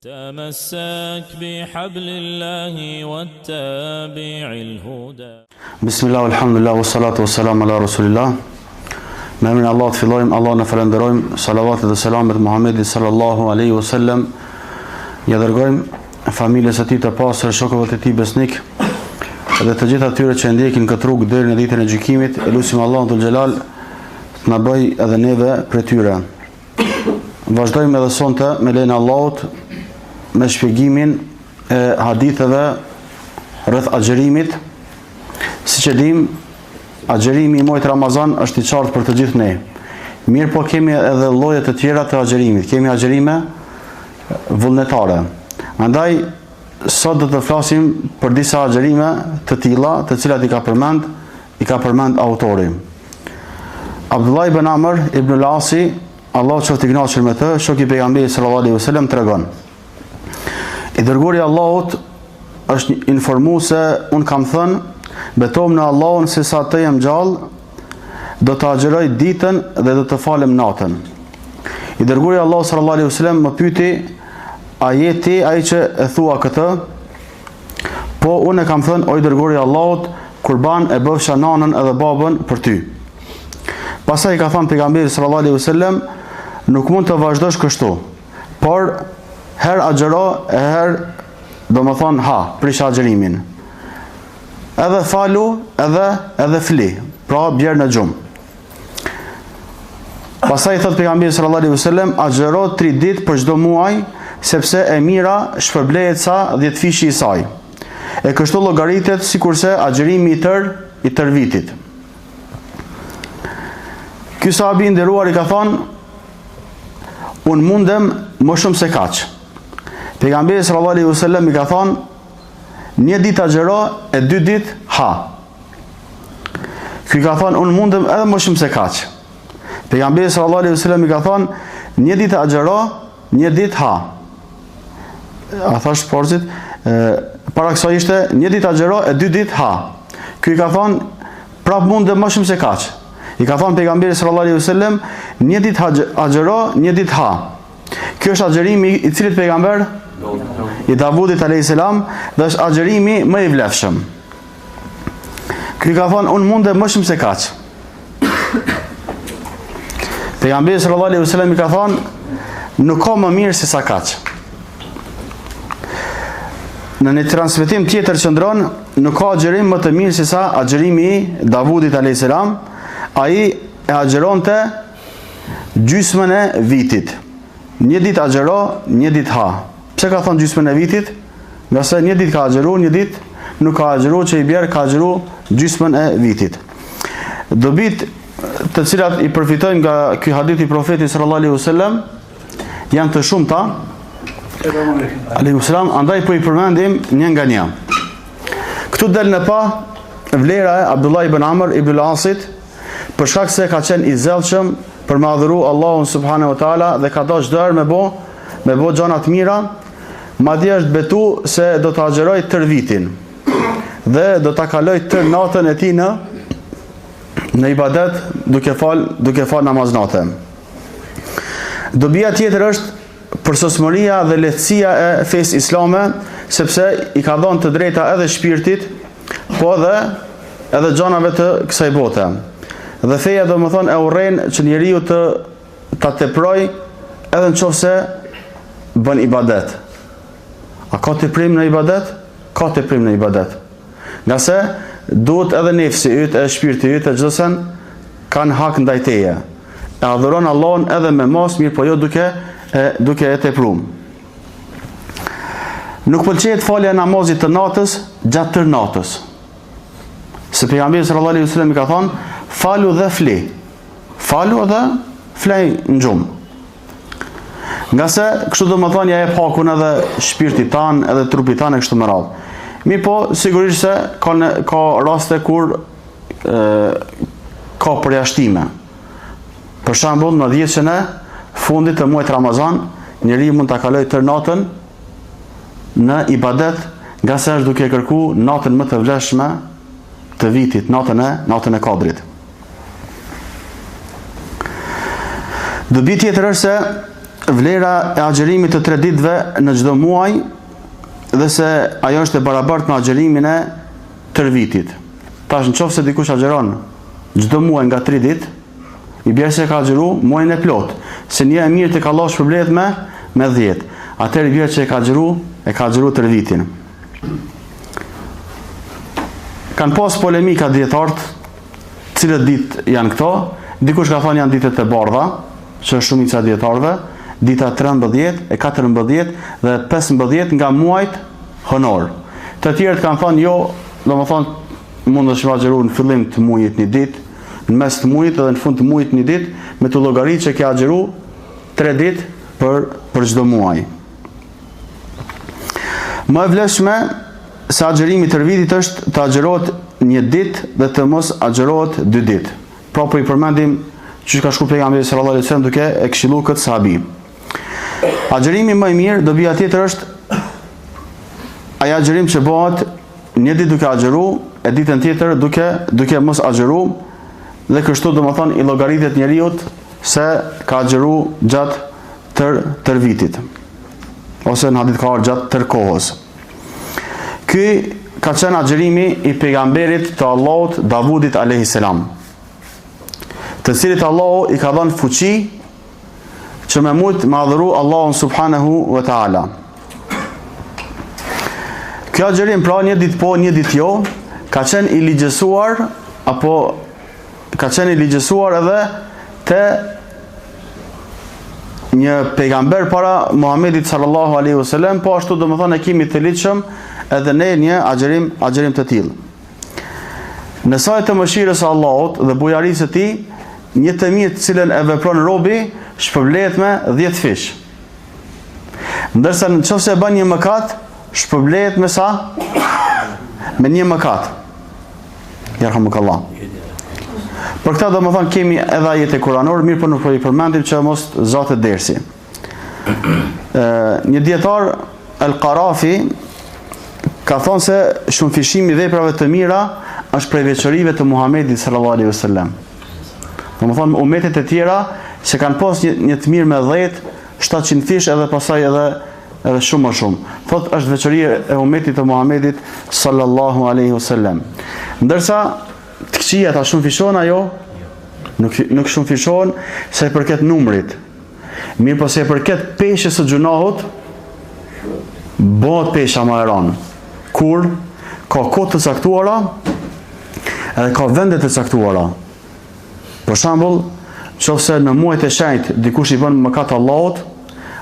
تمسك بحبل الله واتبع الهدى. بسم الله والحمد لله والصلاة والسلام على رسول الله. Me emrin e Allahut fillojmë, Allah në falenderojmë, salavatet dhe selamet Muhammedit sallallahu alaihi wasallam. Ja dërgojmë familjes së tij të pastër, shokëve të tij besnik, dhe të gjithë atyre që ndjekin këtë rrugë deri në ditën e gjykimit. Elusim Allahun dhul xhelal të na bëj edhe neve prej tyre. Vazhdojmë edhe sonte me lejen e Allahut me shpjegimin e haditheve rreth agjerimit. Siç e dim, agjerimi i muajit Ramazan është i qartë për të gjithë ne. Mirë po kemi edhe lloje të tjera të agjerimit. Kemi agjerime vullnetare. Andaj sot do të flasim për disa agjerime të tilla, të cilat i ka përmend autori. Abdullah ibn Amr ibn al-Asi, Allahu qoftë i kënaqur me të, shoku i pejgamberit sallallahu alaihi wasallam, tregon: I dërguari i Allahut është informuar se un kam thënë, betom në Allahun se sa të jem gjallë, do të agjeroj ditën dhe do të falem natën. I dërguari i Allahut sallallahu alaihi wasallam më pyeti: a je ti ai që e thua këtë? Po, unë e kam thënë, o i dërguari i Allahut, kurban e bëfsha nanën edhe babën për ty. Pastaj ka thënë pejgamberi sallallahu alaihi wasallam: nuk mund të vazhdosh kështu, por her agjero e her do më thonë ha, prish agjerimin. Edhe falu, edhe fli, pra bjerë në gjumë. Pastaj thot pejgamberi sallallahu alaihi wasallam: agjero 3 ditë për çdo muaj, sepse e mira shpërblehet sa 10 fishi i saj. E kështu llogaritet sikurse agjerimi i tër vitit. Ky sahabi i nderuar i ka thonë: un mundem më shumë se kaq. Pejgamberi sallallahu alaihi wasallam i ka thonë: një ditë agjero e 2 ditë ha. Ky ka thonë: un mundem edhe më shumë se kaq. Pejgamberi sallallahu alaihi wasallam i ka thonë: një ditë agjero, një ditë ha. A thash porzit, para kësaj ishte një ditë agjero e 2 ditë ha. Ky ka thonë: prap mundem më shumë se kaq. I ka thonë pejgamberi sallallahu alaihi wasallam: një ditë agjero, një ditë ha. Ky është agjerimi i cilit pejgamber? I Davudit alayhis salam, dhe është agjerimi më i vlefshëm. Ky ka thonë: unë mundem më shumë se kaq. Pejgamberi sallallahu alaihi wasallam i ka thonë: nuk ka më mirë se sa kaq. Në një transmetim tjetër qëndron: nuk ka agjerim më të mirë se sa agjerimi i Davudit alayhis salam. Ai e agjeronte gjysmën e vitit. Një ditë agjero, një ditë ha. Pse ka thonë gjysmën e vitit? Nga se një ditë ka agjeru, një ditë nuk ka agjeru, që i bjerë ka agjeru gjysmën e vitit. Dobit të cilat i përfitojnë nga ky hadith i profetit sallallahu alaihi wasallam janë të shumta. Alayhi salam, andaj po i përmendim një nga një. Këtu del në pa vlera e Abdullah ibn Amr ibn al-Asit, për shkak se ka qenë i zellshëm për me adhuru Allahun subhanahu wa taala dhe ka dashur çdo herë me bë gjëra të mira. Madje është betu se do të agjeroj tër vitin dhe do ta kaloj tër natën e tij në ibadet, duke fal namaz natë. Dobia tjetër është përsosmëria dhe lehtësia e fesë islame, sepse i ka dhënë të drejta edhe shpirtit, po edhe gjanave të kësaj bote. Dhe feja do më thonë e urren që njeriu ta teproj edhe në qoftë se bën ibadet. A ka teprim në ibadet? Ka teprim në ibadet. Nga se duhet edhe nefsi yt, e shpirti yt, e gjithsen kanë hak ndaj teje. E adhuron Allahun edhe me mos, mirë po jo duke e teprum. Nuk pëlqejet falja e namazit të natës gjatë tër natës. Se pejgamberi sallallahu alaihi wasallam i ka thonë: falu dhe fli. Falu dhe flej në gjumë. Nga se kështu do më thonë ja jep hakun edhe shpirtit tanë, edhe trupit tanë e kështu më radhë. Mi po, sigurisht se ka raste kur ka përjashtime. Për shembull, në 10 e fundit të muajit Ramazan, njeri mund ta kaloj tër natën në ibadet, nga se është duke kërku natën më të vlefshme të vitit, natën e Kadrit. Dobi tjetër është se vlera e agjerimit të 3 ditëve në çdo muaj dhe se ajo është e barabartë me agjerimin e tërë vitit. Tash nëse dikush agjeron çdo muaj nga 3 ditë, i bjerë se ka agjeru muajin e plot, se një e mirë tek Allah shpërblet me 10. Atëherë i bjerë që e ka agjeru tërë vitin. Kanë pas polemika dietarët, cilët ditë janë këto. Dikush ka thënë janë ditët e bardha, që është shumica e dietarëve, dita 13, e 14 dhe 15 nga muajt hënor. Të tjerët kanë thënë jo, domethënë mund të shfaqëro në fillim të muajit një ditë, në mes të muajit dhe në fund të muajit një ditë, me të llogaritë që ke agjeru 3 ditë për çdo muaj. Më e vlefshme se agjerimi tërë vitit është të agjerohet një ditë dhe të mos agjerohet 2 ditë. Pra po i përmendim që ka shku pejgamberi sallallahu alaihi wasallam duke e këshillu këtë sahabi. Agjerimi më i mirë, dobia tjetër është ai agjerim që bëhet një ditë duke agjeru, e ditën tjetër duke mos agjeru, dhe kështu domethënë i llogaritet njeriu se ka agjeru gjatë tër vitit. Ose në hadith ka ardhur gjatë tër kohës. Ky ka qenë agjerimi i pejgamberit të Allahut Davudit alayhis salam, të cilit Allahu i ka dhënë fuqi që me mujt me adhuru Allahun subhanahu wa ta'ala. Kjo agjerim pra një ditë po, një ditë jo, ka qenë i ligjësuar, apo ka qenë i ligjësuar edhe te një pejgamber para Muhamedit sallallahu alaihi wasallam, po ashtu domethënë e kemi të ligjshëm edhe ne një agjerim të tillë. Në sajtë të mëshirës së Allahut dhe bujarisë së tij, një të mirë të cilën e vepron robi shpërblet me 10 fish. Ndërsa nëse e bën një mëkat, shpërblet me sa? Me 1 mëkat. Yarhamukallah. Për këtë domethënë kemi edhe ajete kuranore, mirë po nuk po i përmendim që mos zatet dersi. Një dietar Al-Qarafi ka thonë se shumëfishimi i veprave të mira është prej veçorive të Muhamedit sallallahu alaihi wasallam. Domethënë umetet e tjera që kanë pas një të mirë me 10, 700 fish edhe pasaj edhe shumë më shumë. Thotë është veçori e umetit të Muhamedit sallallahu alaihi wasallam. Ndërsa të këqija ta shumë fishon ajo, nuk shumë fishon se përket numrit. Mirë po se përket peshës së gjunahut, bëhet pesha më e rëndë. Kur ka kohë të caktuara edhe ka vende të caktuara. Për shembull, nëse në muajt e shenjtë dikush i bën mëkat Allahut,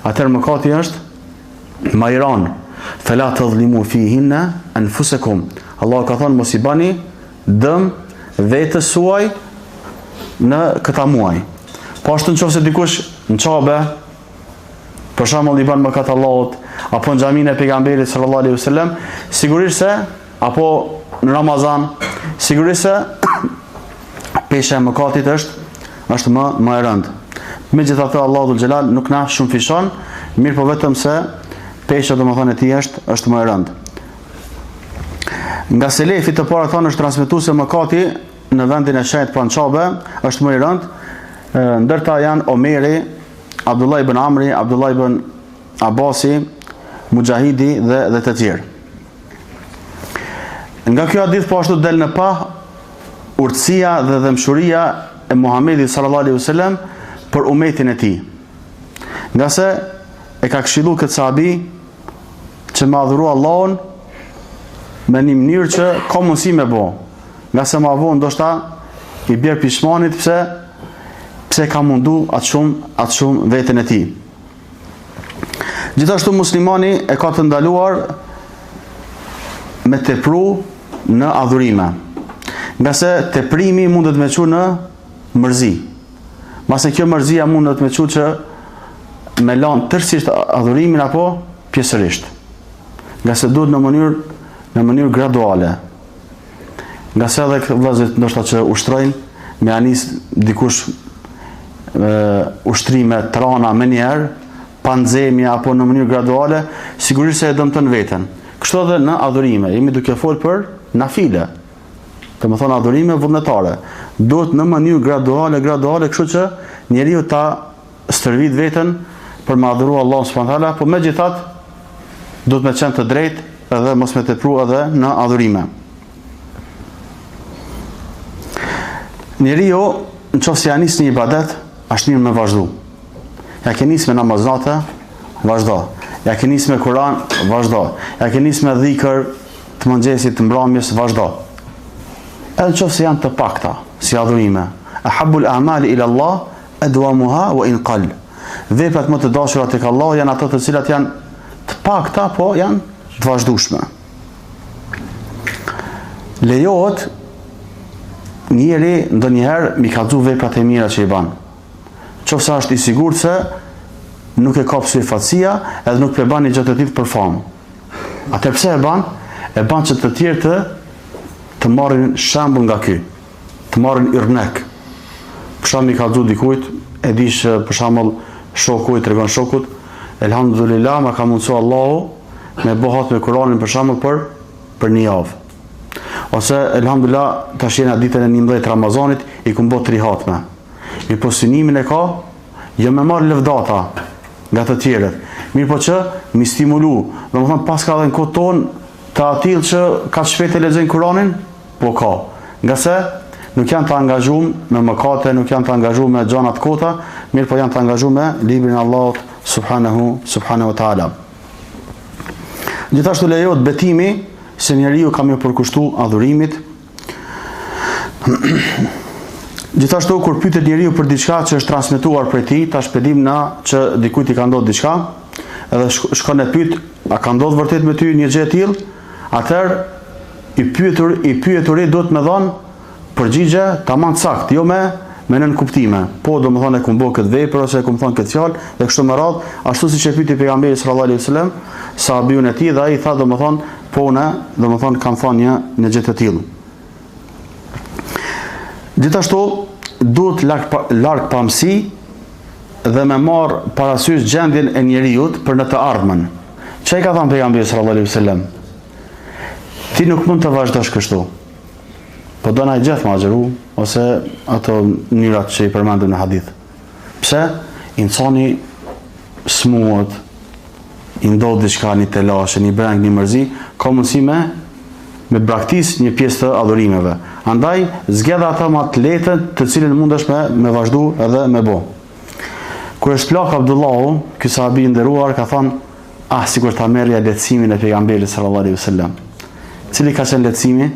atëherë mëkati është më i rëndë. Fela tadhlimu fihinna anfusakum. Allah ka thënë mos i bani dëm vetës suaj në këta muaj. Po ashtu nëse dikush në çabe, për shembull i bën mëkat Allahut, apo në xhamin e pejgamberit sallallahu alaihi wasallam, sigurisht se apo në Ramazan, sigurisht se pesha e mëkatit është më e rëndë. Megjithatë Allahu dhul xhelal nuk na shumë fishon, mirë po vetëm se pesha domethënë e tij është më e rëndë. Nga selefit të parë thonë është transmetuar se mëkati në vendin e shenjtë pranë çabe është më i rëndë, ndërta janë Omeri, Abdullah ibn Amri, Abdullah ibn Abasi, Mujahidi dhe të tjerë. Nga kjo hadith po ashtu del në pa urtësia dhe dëmshuria e Muhamedit sallallahu alaihi wasallam për umetin e tij. Nga se e ka këshilluar këtë sahabi që më adhuru Allahun me një mënyrë që ka mundësi me bo. Nga se ma vonë ndoshta i bjerë pishmanit pse ka mundu atë shumë veten e tij. Gjithashtu muslimani e ka të ndaluar me tepru në adhurime. Nga se teprimi mundet me qu në mërzi. Mase kjo mërzia mundet me qu që me lanë tërësisht adhurimin apo pjesërisht. Nga se duhet në mënyrë graduale. Nga se edhe vëllezërit ndoshta që ushtrojnë me anis dikush ushtrime të rana me njerë, pa nxemje apo në mënyrë graduale, sigurisht se e dëmton veten. Kështu edhe në adhurime, jemi duke folur për nafile. Domethënë adhurime vullnetare. Duhet në mënyrë graduale, kështu që njeriu ta stërvit veten për me adhuru Allah subhanahu wa taala, por megjithatë do të më qenë të drejtë edhe mos me tepru edhe në adhurime. Njeriu nëse ja nis një ibadet, është mirë me vazhdu. Ja ke nis me namazate, vazhdo. Ja ke nis me Kur'an, vazhdo. Ja ke nis me dhikr të mëngjesit, të mbrëmjes, vazhdo. Edhe nëse janë të pakta si adhurime. Ahabbul a'mali ila Allah adwamuha wa in qall. Veprat më të dashura tek Allah janë ato të cilat janë të pakta, po janë të vazhdueshme. Lejohet njeri ndonjëherë mi kallëzu veprat e mira që i bën. Qofse është i sigurt se nuk e ka syfatësia, edhe nuk e bën një gjë të tillë për famë. Atë pse e bën? E bën që të tjerë të marrin shembull nga ky, të marrin irnek. Për shembull i kallëzu dikujt, e dish për shembull shoku i tregon shokut, elhamdulillah, ma ka mundsu Allahu me bëhat me Kur'anin për shembull për një javë. Ose elhamdulillah tash jena ditën e 11 Ramazanit i kum bë 3 hatme. I po synimin e ka, jo me marr lëvdata nga të tjerët. Mirë po që mi stimulu, domethënë pas ka dhe në kohë tonë të atill që ka shpejt e lexojnë Kur'anin, po ka. Nga se nuk janë të angazhuar me mëkate, nuk janë të angazhuar me gjëra të kota, mirë po janë të angazhuar me librin e Allahut subhanahu wa taala. Gjithashtu lejohet betimi se njeriu ka më përkushtu adhurimit. Gjithashtu kur pyetet njeriu për diçka që është transmetuar prej tij, tash pedim na që dikujt i ka ndodhur diçka, edhe shkon e pyet, a ka ndodhur vërtet me ty një gjë e tillë? Atëherë i pyeturi duhet më dhon përgjigje tamam saktë, jo me nën kuptime. Po domethënë e kum bë këtë vepër ose e kum thënë këtë fjalë dhe kështu me radhë, ashtu siç e pyeti pejgamberi sallallahu alaihi wasallam sahabiun e tij dhe ai tha domethënë po ne domethënë kam thënë një gjë të tillë. Gjithashtu duhet larg pamësi dhe me marr parasysh gjendjen e njeriut për në të ardhmen. Çka i ka thënë pejgamberi sallallahu alaihi wasallam? Ti nuk mund të vazhdosh kështu. Po do na gjithë ma agjeru, ose ato mënyrat që i përmendëm në hadith. Pse? Insani smuët, i ndodh diçka, një telashe, një breng, një mërzi, ka mundësi me braktis një pjesë të adhurimeve. Andaj, zgjedh ata më të letën të cilën mundesh me vazhdu edhe me bo. Kur është plak Abdullahu, ky sahabi i nderuar ka thënë, sikur ta merrja lehtësimin e pejgamberit sallallahu alaihi wasallam. Cili ka qenë lehtësimi?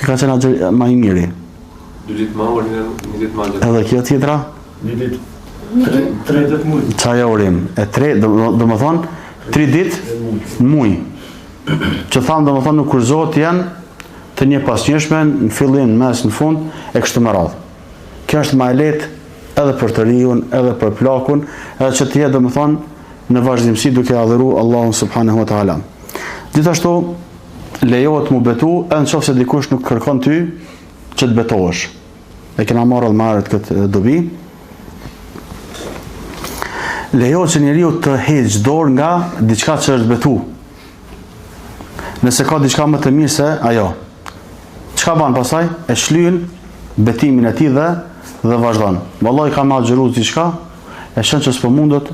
Ka qenë agjë ma i miri. 2 ditë më orë, 1 ditë më agjë. Edhe kjo tjetra? 1 ditë. 3 ditë muj. Qaja urim. E 3, do më thonë, 3 ditë në muj. Që thamë, do më thonë, nuk kurzohet janë të një pasnjëshme, në fillim, në mes, në fund, e kështu më radhë. Kjo është ma e letë edhe për të riun, edhe për plakun, edhe që të jetë, do më thonë, në vazhdimësi duke adhuru Allahun subhanahu wa ta'ala. Gjithashtu, lejohet mu betu, edhe në qofë se dikush nuk kërkon ty, që të betohesh. E kena marrë dhe marrët këtë dobi. Lejohet që njeriu të heqë dorë nga diçka që është betu. Nëse ka diçka më të mirë se ajo. Çka bën pasaj? E shlyen betimin e tij dhe vazhdon. Vallahi ka më xheruar diçka, e shën që s'po mundet,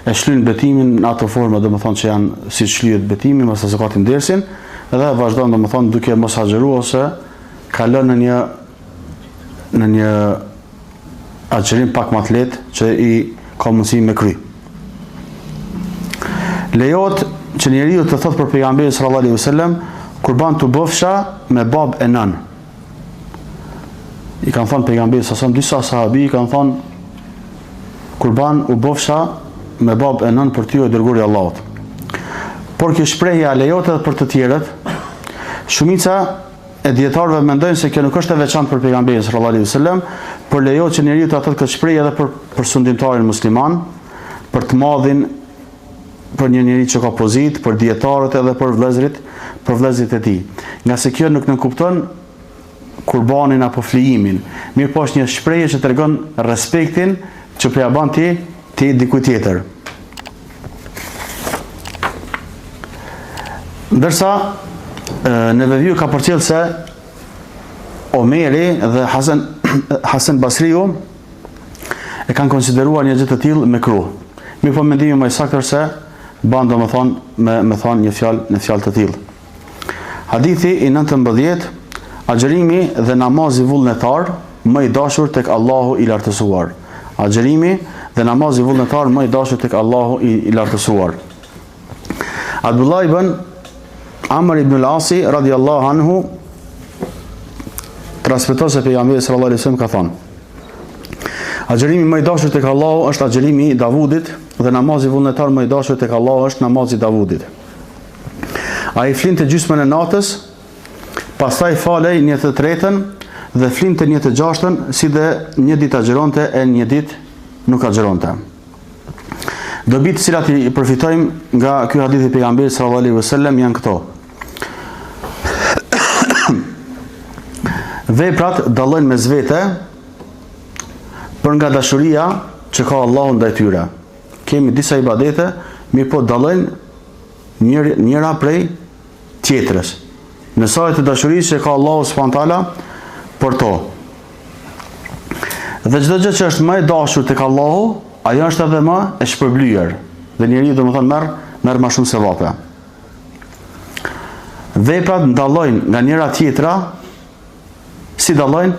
e shlyen betimin në ato forma, domethënë që janë si shlyhet betimi, mos as zakatin dersin, dhe vazhdon domethënë duke mos xheruar ose ka lënë në një agjerim pak më të lehtë që i ka mundësi me kry. Lejohet që njeriu të thotë për pejgamberin sallallahu alaihi wasallam kur ban të bofsha me bab e nën. I kanë thënë pejgamberit sallallahu alaihi wasallam disa sahabi i kanë thënë kur ban u bofsha me bab e nën për ty o dërguari i Allahut. Por kjo shprehje lejohet edhe për të tjerët. Shumica e dietarëve mendojnë se kjo nuk është e veçantë për pejgamberin sallallahu alaihi wasallam, por lejohet që njeriu të thotë këtë shprehje edhe për sundimtarin musliman, për të madhin, për një njeri që ka pozitë, për dietarët edhe për vëllezërit e tij. Nga se kjo nuk nënkupton kurbanin apo flijimin. Mirë po është një shprehje që tregon respektin që po ja bën ti dikujt tjetër. Ndërsa në Veviju ka përcjell se Omeri dhe Hasan Basriu e kanë konsideruar një gjë të tillë mekruh. Mirë po mendimi më i saktë se ban domethënë me thonë një fjalë të tillë. Hadithi i 19, agjerimi dhe namazi vullnetar më i dashur tek Allahu i lartësuar. Agjerimi dhe namazi vullnetar më i dashur tek Allahu i lartësuar. Abdullah ibn Amr ibn al-Asi radiallahu anhu transmeton se pejgamberi sallallahu alaihi wasallam ka thënë: agjerimi më i dashur tek Allahu është agjerimi i Davudit dhe namazi vullnetar më i dashur tek Allahu është namazi i Davudit. Ai flinte gjysmën e natës, pastaj falej një të tretën dhe flinte një të gjashtën, si dhe një ditë agjeronte e një ditë nuk agjeronte. Dobit të cilat i përfitojmë nga ky hadith i pejgamberit sallallahu alaihi wasallam janë këto. Veprat dallojnë mes vete për nga dashuria që ka Allahu ndaj tyre. Kemi disa ibadete, mirë po dallojnë njëra prej tjetrës. Në sajt të dashurisë që ka Allahu subhanahu wa taala për to. Dhe çdo gjë që është më e dashur tek Allahu, ajo është edhe më e shpërblyer. Dhe njeriu domethënë merr më shumë sevape. Veprat ndallojnë nga njëra tjetra, si dallojnë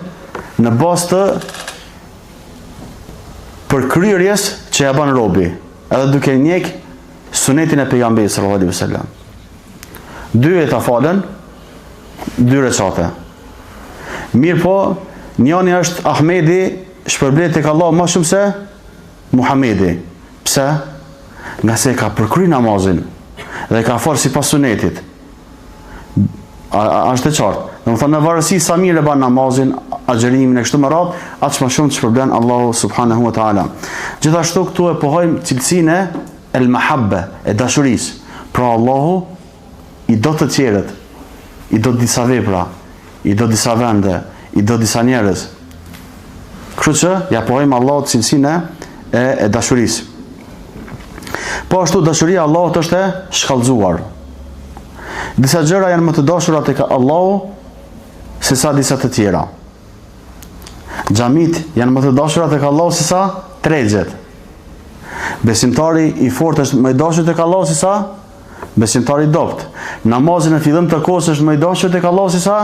në bazë të përkryerjes që ja bën robi, edhe duke njek sunetin e pejgamberit sallallahu alaihi wasallam. 2 ta falen, 2 recate. Mirë po, njëri është Ahmedi, shpërblet tek Allahu më shumë se Muhamedi. Pse? Nga se ka përkry namazin dhe ka fal sipas sunetit. Është e qartë. Domethënë në varësi sa mirë e bën namazin, agjerimin e kështu me radhë, aq më shumë shpërblen Allahu subhanahu wa taala. Gjithashtu këtu e pohojmë cilësinë e el-mahabba, e dashurisë. Pra Allahu i do të tjerët, i do disa vepra, i do disa vende, i do disa njerëz. Kështu që ja pohojmë Allahut cilësinë e dashurisë. Po ashtu dashuria e Allahut është e shkallëzuar. Disa gjëra janë më të dashura tek Allahu se sa disa të tjera. Xhamit janë më të dashura tek Allahu se sa tregjet. Besimtari i fortë është më i dashur tek Allahu se sa besimtari i dobët. Namazi në fillim të kohës është më i dashur tek Allahu se sa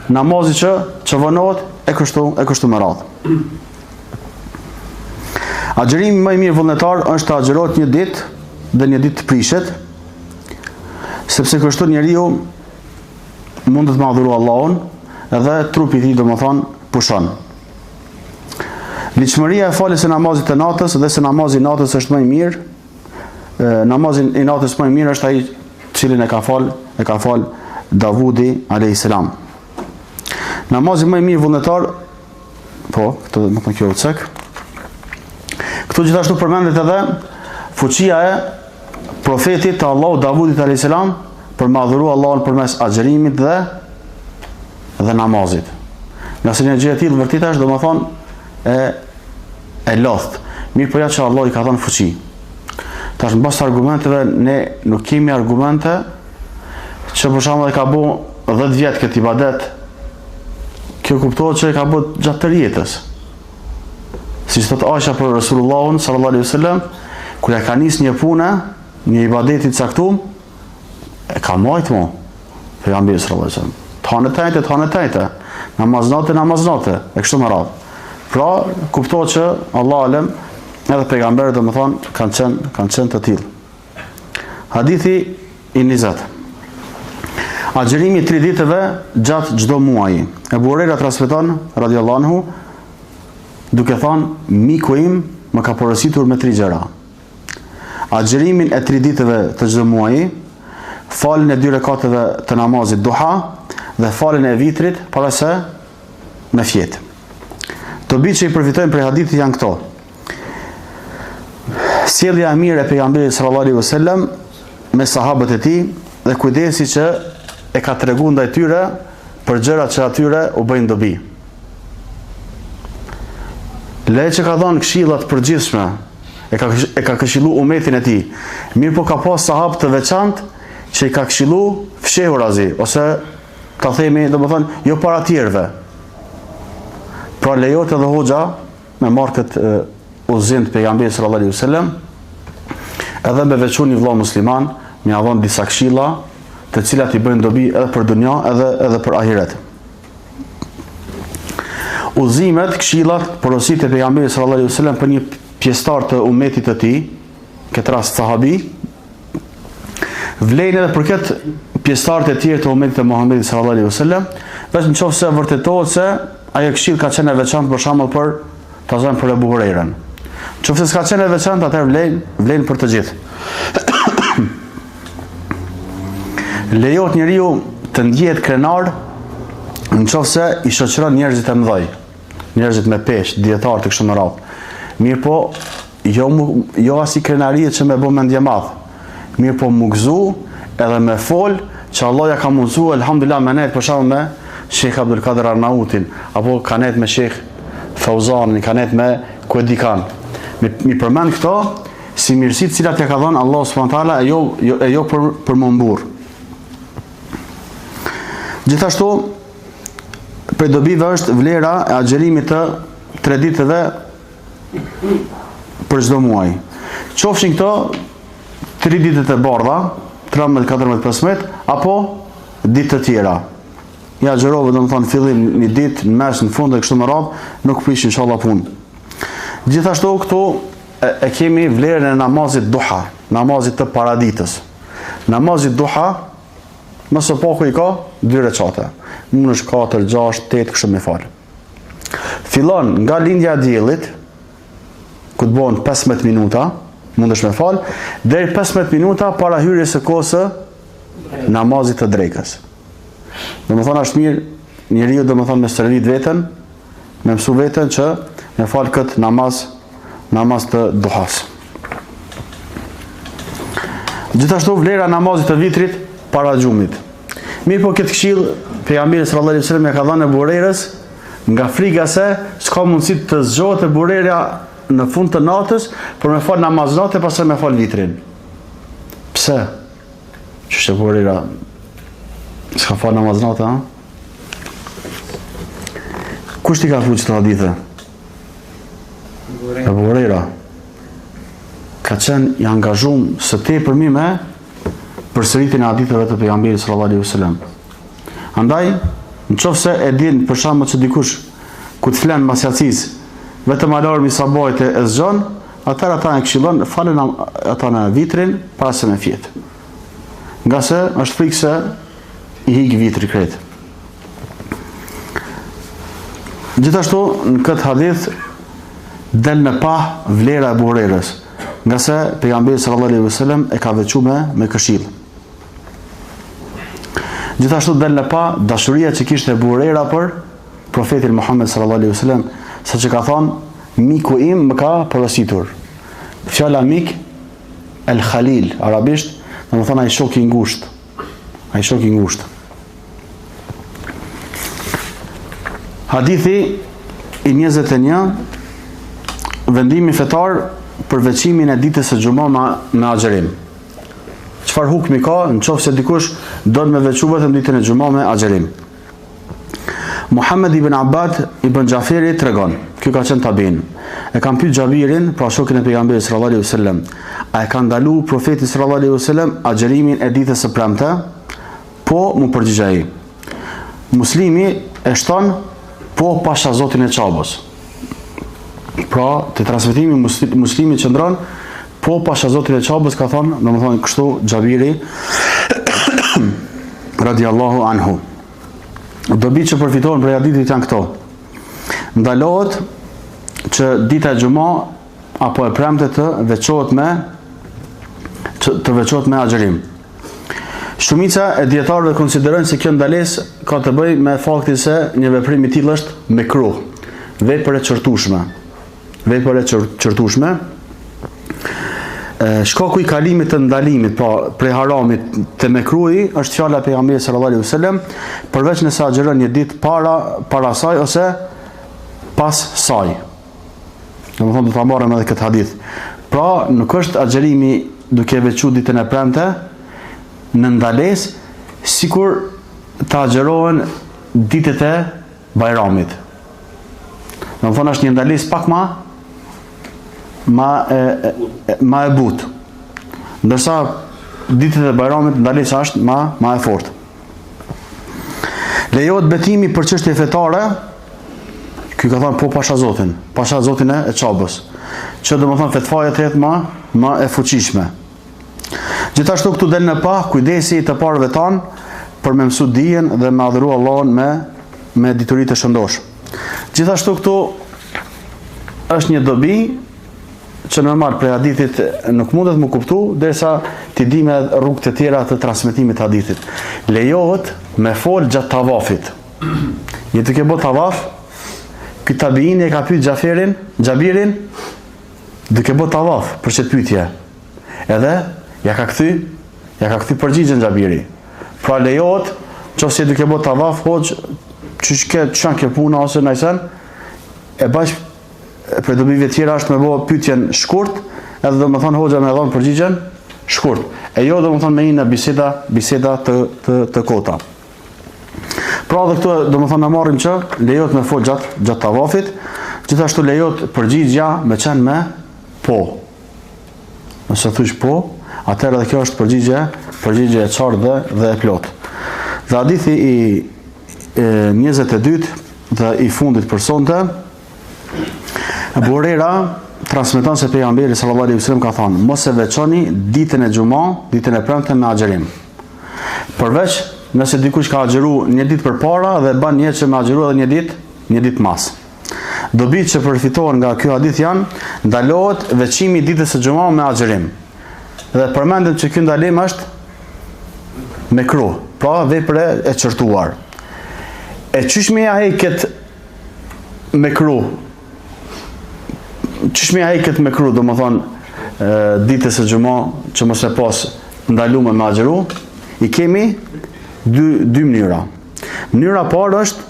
namazi që vonohet e kështu me radhë. Agjerimi më i mirë vullnetar është të agjerohet një ditë dhe një ditë të prishet, sepse kështu njeriu mund të madhurojë Allahun edhe trupi i tij domethënë pushon. Liçmëria e faljes së namazit të natës dhe se namazi i natës është më i mirë. Namazin i natës më i mirë është ai cilin e ka fal Davudi alayhis salam. Namazi më i mirë vullnetar, po, këtë do të them kjo cek. Këtu gjithashtu përmendet edhe fuqia e profetit të Allahut Davudit alayhis salam për madhuru Allahun përmes agjerimit dhe namazit. Nga se një gjë e tillë vërtet është domethënë e lodhtë. Mirë po ja që Allah i ka dhënë fuqi. Tash në bazë të argumenteve ne nuk kemi argumente që për shembull e ka bu 10 vjet këtë ibadet. Kjo kuptohet që e ka bu gjatë të jetës. Si thot Aisha për Resulullahun sallallahu alaihi wasallam, kur ja ka nis një punë, një ibadet i caktuar, e ka marrë mo pejgamberi sallallahu alaihi wasallam. Thonë tajte, namaznate, e kështu me radhë. Pra, kuptohet që Allah alem edhe pejgamberët domethënë kanë qenë të tillë. Hadithi i 20. Agjerimi 3 ditëve gjatë çdo muaji. Ebu Hurajra transmeton radhiyallahu anhu duke thënë, miku im më ka porositur me 3 gjëra. Agjerimin e 3 ditëve të çdo muaji, faljen e 2 rekateve të namazit duha dhe faljen e vitrit para se me fjet. Dobit që i përfitojnë prej hadithit janë këto. Sjellja e mirë e pejgamberit sallallahu alaihi wasallam me sahabët e tij dhe kujdesi që e ka treguar ndaj tyre për gjërat që atyre u bëjnë dobi. Leje që ka dhënë këshillat përgjithshme, e ka këshillu umetin e tij. Mirë po ka pas sahabë të veçantë që i ka këshillu fshehurazi, ose ta themi domethënë jo para tjerëve. Pra lejohet edhe hoxha me marrë udhëzim të pejgamberit sallallahu alaihi wasallam, edhe me veçu një vëlla musliman, më ia dhon disa këshilla, të cilat i bëjnë dobi edhe për dunja, edhe për ahiret. Udhëzimet, këshillat, porositë e pejgamberit sallallahu alaihi wasallam për një pjesëtar të ummetit të tij, këtë rast sahabi, vlen edhe për këtë pjesëtarët e tjerë të ummetit të Muhamedit sallallahu alaihi wasallam, vetëm nëse vërtetohet se ajo këshill ka qenë e veçantë për shembull për ta zënë për Abu Hurairën. Nëse s'ka qenë e veçantë, atëherë vlen për të gjithë. Lejohet njeriu të ndjehet krenar nëse i shoqëron njerëzit e mëdhej, njerëzit me peshë, dietar të kështu me radhë. Mirë po, jo as i krenarie që me bë mendje madh. Mirë po mu gëzu edhe me fol që Allah ja ka mundsu, elhamdulillah, me net për shembull me Sheikh Abdul Kader Arnautin, apo ka net me Sheikh Fauzanin, ka net me Kuedikan. Mi përmend këto si mirësitë cilat ja ka dhënë Allah subhanahu wa taala, jo për mëmbur. Gjithashtu, për dobive është vlera e agjerimit të 3 ditëve për çdo muaj. Qofshin këto 3 ditët e bardha, 13, 14, 15, apo ditë të tjera. Ja agjerove, domethënë fillim një ditë, në mes, në fund e kështu me radhë, nuk prish inshallah punë. Gjithashtu këtu e kemi vlerën e namazit duha, namazit të paraditës. Namazit duha, mësë paku i ka 2 recate. Mund është 4, 6, 8, kështu me falë. Fillon nga lindja e diellit, ku të bëhen 15 minuta, mund është me falë, deri 15 minuta para hyrjes së kohës së namazit të drekës. Domethënë është mirë njeriu domethënë me stërvit veten, me mësu veten që me falë këtë namaz të duhas. Gjithashtu vlera namazit të vitrit para xhumit. Mirë po këtë këshill pejgamberi sallallahu alaihi wasallam ja ka dhënë Abu Hurairës nga frika se s'ka mundësi të zgjohet Abu Huraira në fund të natës për me fal namaz natë pastaj me fal vitrin. Pse? Ç'është Abu Huraira s'ka fal namaz natë, ha? Kush t'i ka thuar këtë hadithe? Abu Huraira ka qenë i angazhuar së tepër me përsëritjen e haditheve të pejgamberit sallallahu alaihi wasallam. Andaj, nëse e din për shembull se dikush ku të flen mbas jacis, vetëm alarmi sabahit e zgjon, atëherë ata e këshillon falen ata në vitrin para se me fjet. Nga se është frikë se i hik vitri krejt. Gjithashtu në këtë hadith del në pa vlera e Abu Hurairës, nga se pejgamberi sallallahu alaihi wasallam e ka veçuar me këshill. Gjithashtu del në pa dashuria që kishte Abu Huraira për profetin Muhammed sallallahu alaihi wasallam, saqë ka thonë miku im më ka porositur. Fjala mik el Khalil arabisht, domethënë ai shok i ngushtë. Ai shok i ngushtë. Hadithi i 21, vendimi fetar për veçimin e ditës së xumë me agjerim. Çfarë hukmi ka nëse dikush don me veçu vetëm ditën e xumë me agjerim? Muhammed ibn Abbad ibn Jaferi tregon, ky ka qenë tabiin. E kam pyet Xhabirin, pra shokin e pejgamberit sallallahu alaihi wasallam, a e ka ndaluar profeti sallallahu alaihi wasallam agjerimin e ditës së premte? Po, mu përgjigj ai. Muslimi e shton po pasha Zotin e Çabës. Pra, te transmetimi muslimi qëndron po pasha Zotin e Çabës, ka thonë, domethënë kështu Xhabiri radiallahu anhu. Dobi që përfitohen prej hadithit janë këto. Ndalohet që dita e xumë apo e premte të veçohet me agjerim. Shumica e dietarëve konsiderojnë se kjo ndalesë ka të bëjë me faktin se një veprim i tillë është mekruh, vepër e çortueshme. Vepër e çortueshme. Shkaku i kalimit të ndalimit, pra prej haramit të mekruhi, është fjala e pejgamberit sallallahu alaihi wasallam, përveç nëse agjeron një ditë para saj ose pas saj. Domethënë do ta marrim edhe këtë hadith. Pra, nuk është agjerimi duke veçuar ditën e premte në ndalesë, sikur të agjerohen ditët e Bajramit. Domethënë është një ndalesë pak ma e butë. Ndërsa ditët e Bajramit ndalesa është ma e fortë. Lejohet betimi për çështje fetare, ky ka thënë po pasha Zotin e Çabës, që domethënë fetfaja të jetë më e fuqishme. Gjithashtu këtu del në pa kujdesi të parëve tanë për me mësu dijen dhe me adhuru Allahun me dituritë të shëndosh. Gjithashtu këtu është një dobi që normal prej hadithit nuk mundet më kuptu, derisa t'i di me rrugë të tjera të transmetimit të hadithit. Lejohet me fol gjatë tavafit. Një të ke bë tavaf, ky tabiini e ka pyet Xhabirin, duke bë tavaf për çet pyetje. Edhe ja ka kthy përgjigjen Xhabiri. Pra lejohet, nëse duke bë tavaf, hoxh, çan ke puna ose najsen, e bash për dobive tjera është me bë pyetjen shkurt, edhe domethënë hoxha më dhon përgjigjen shkurt. E jo domethënë me një biseda të kota. Pra dhe këtu domethënë na marrim që lejohet me fol gjatë tavafit, gjithashtu lejohet përgjigja me qenë me po. Nëse thush po, atëherë edhe kjo është përgjigje e qartë dhe e plot. Dhe hadithi i 22 dhe i fundit për sonte, Abu Huraira transmeton se pejgamberi sallallahu alaihi wasallam ka thënë: mos e veçoni ditën e xumë, ditën e premte me agjërim. Përveç nëse dikush ka agjëruar një ditë përpara dhe ban një që me agjëruar edhe një ditë mas. Dobit që përfitohen nga ky hadith janë: ndalohet veçimi i ditës së xumë me agjërim. Dhe përmendet që ky ndalim është mekruh, pra vepër e çortuar. E çysh më ja heqet mekruh? Çëshmja heqet me kru, do më thonë ditës e xumë që mos e pas ndalume me agjëru, i kemi dy mënyra. Mënyra parë është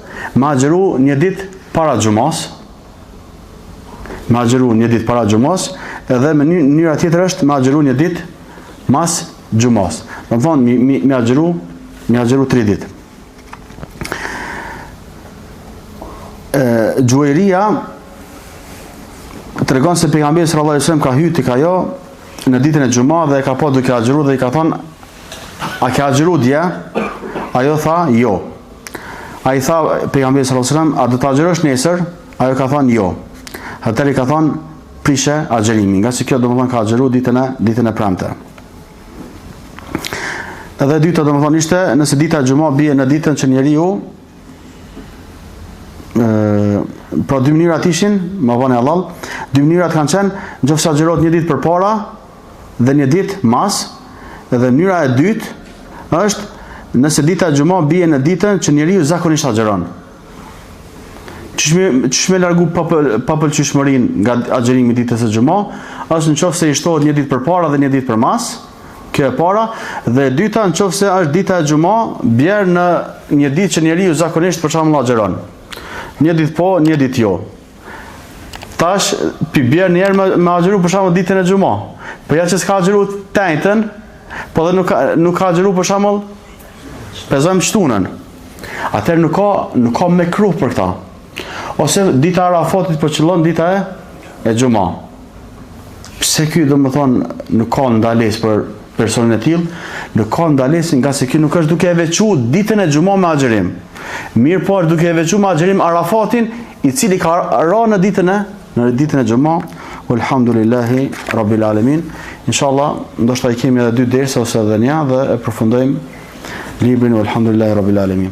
me agjëru një ditë para xumës, edhe mënyra tjetër është me agjëru një ditë mas xumës. Do më thonë me agjëru 3 ditë. Gjuhëria të regon se pejgamberi sallallahu alaihi wasallam ka hyrë tek ajo në ditën e xumë dhe e ka pa duke agjëruar dhe i ka thonë: a ke agjëruar dje? Ajo tha jo. Ai tha pejgamberi sallallahu alaihi wasallam: a do të agjërosh nesër? Ajo ka thonë jo. Atëherë i ka thonë: prishe agjërimin, nga se kjo domethënë ka agjëruar ditën e premte. Edhe e dyta domethënë ishte nëse dita e xumë bie në ditën që njeriu pra 2 mënyrat ishin, më vonë Allah, 2 mënyrat kanë qenë, nëse agjërohet një ditë përpara dhe një ditë mas, edhe mënyra e dytë është nëse dita e xumë bie në ditën që njeriu zakonisht agjëron. Çish më largu papëlqyeshmërinë nga agjërimi i ditës së xumë, është nëse i shtohet një ditë përpara dhe një ditë përmas, kjo e para, dhe e dyta nëse është dita e xumë bjer në një ditë që njeriu zakonisht për shembull agjëron. Një ditë po, një ditë jo. Tash pi bjer një herë me agjëru për shembull ditën e xumë. Po ja që s'ka agjëru tentën, po dhe nuk ka agjëru për shembull pezojmë shtunën. Atëherë nuk ka mekruh për këtë. Ose dita e Arafatit po qëllon dita e xumë. Pse ky domethënë nuk ka ndalesë për personin e tillë, nuk ka ndalesë nga se ky nuk është duke e veçuar ditën e xumë me agjërim. Mirë por duke e veçuar me agjërim Arafatin, i cili ka rënë në ditën e xumë. Alhamdulillahi rabbil alamin. Inshallah ndoshta i kemi edhe 2 dersa ose edhe një dhe e përfundojmë librin. Alhamdulillahi rabbil alamin.